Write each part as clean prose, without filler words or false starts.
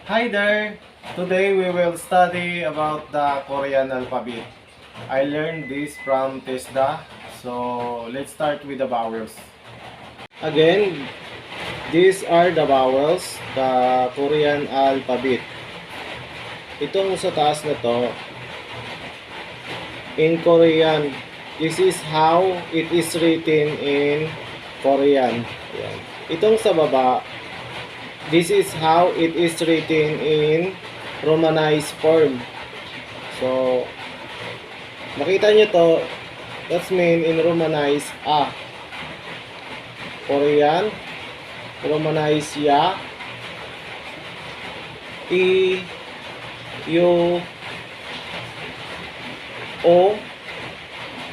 Hi there! Today we will study about the Korean alphabet. I learned this from TESDA, so let's start with the vowels. Again, these are the vowels, the Korean alphabet. Itong sa taas na to, in Korean, this is how it is written in Korean. Yan. Itong sa baba, this is how it is written in Romanized form. So, makita nyo to, that's mean in Romanized A. Korean, Romanized Ya, I, U, O,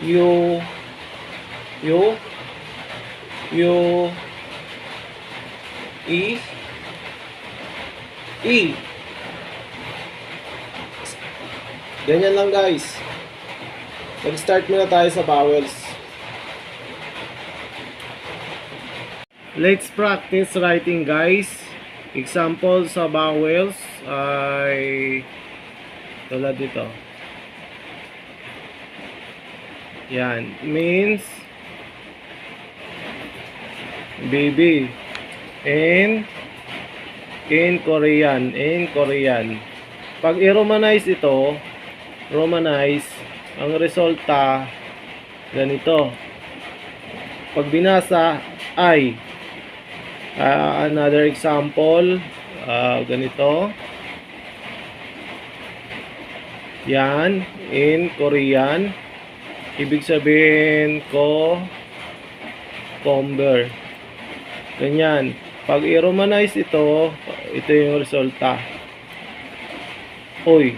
U, U, U, E. Ganyan lang guys. Mag-start muna tayo sa vowels. Let's practice writing guys. Example sa vowels ay tulad dito. Yan. Means baby. In Korean. Pag i-romanize ito, ang resulta ganito. Pag binasa ay another example, ganito. Yan, in Korean. Ibig sabihin ko comber. Ganyan. Pag i-romanize ito yung resulta. Oy.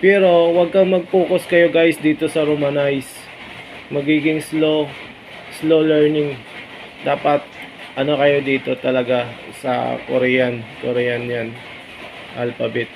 Pero wag kang mag-focus kayo guys dito sa romanize. Magiging slow learning. Dapat kayo dito talaga sa Korean yan alphabet.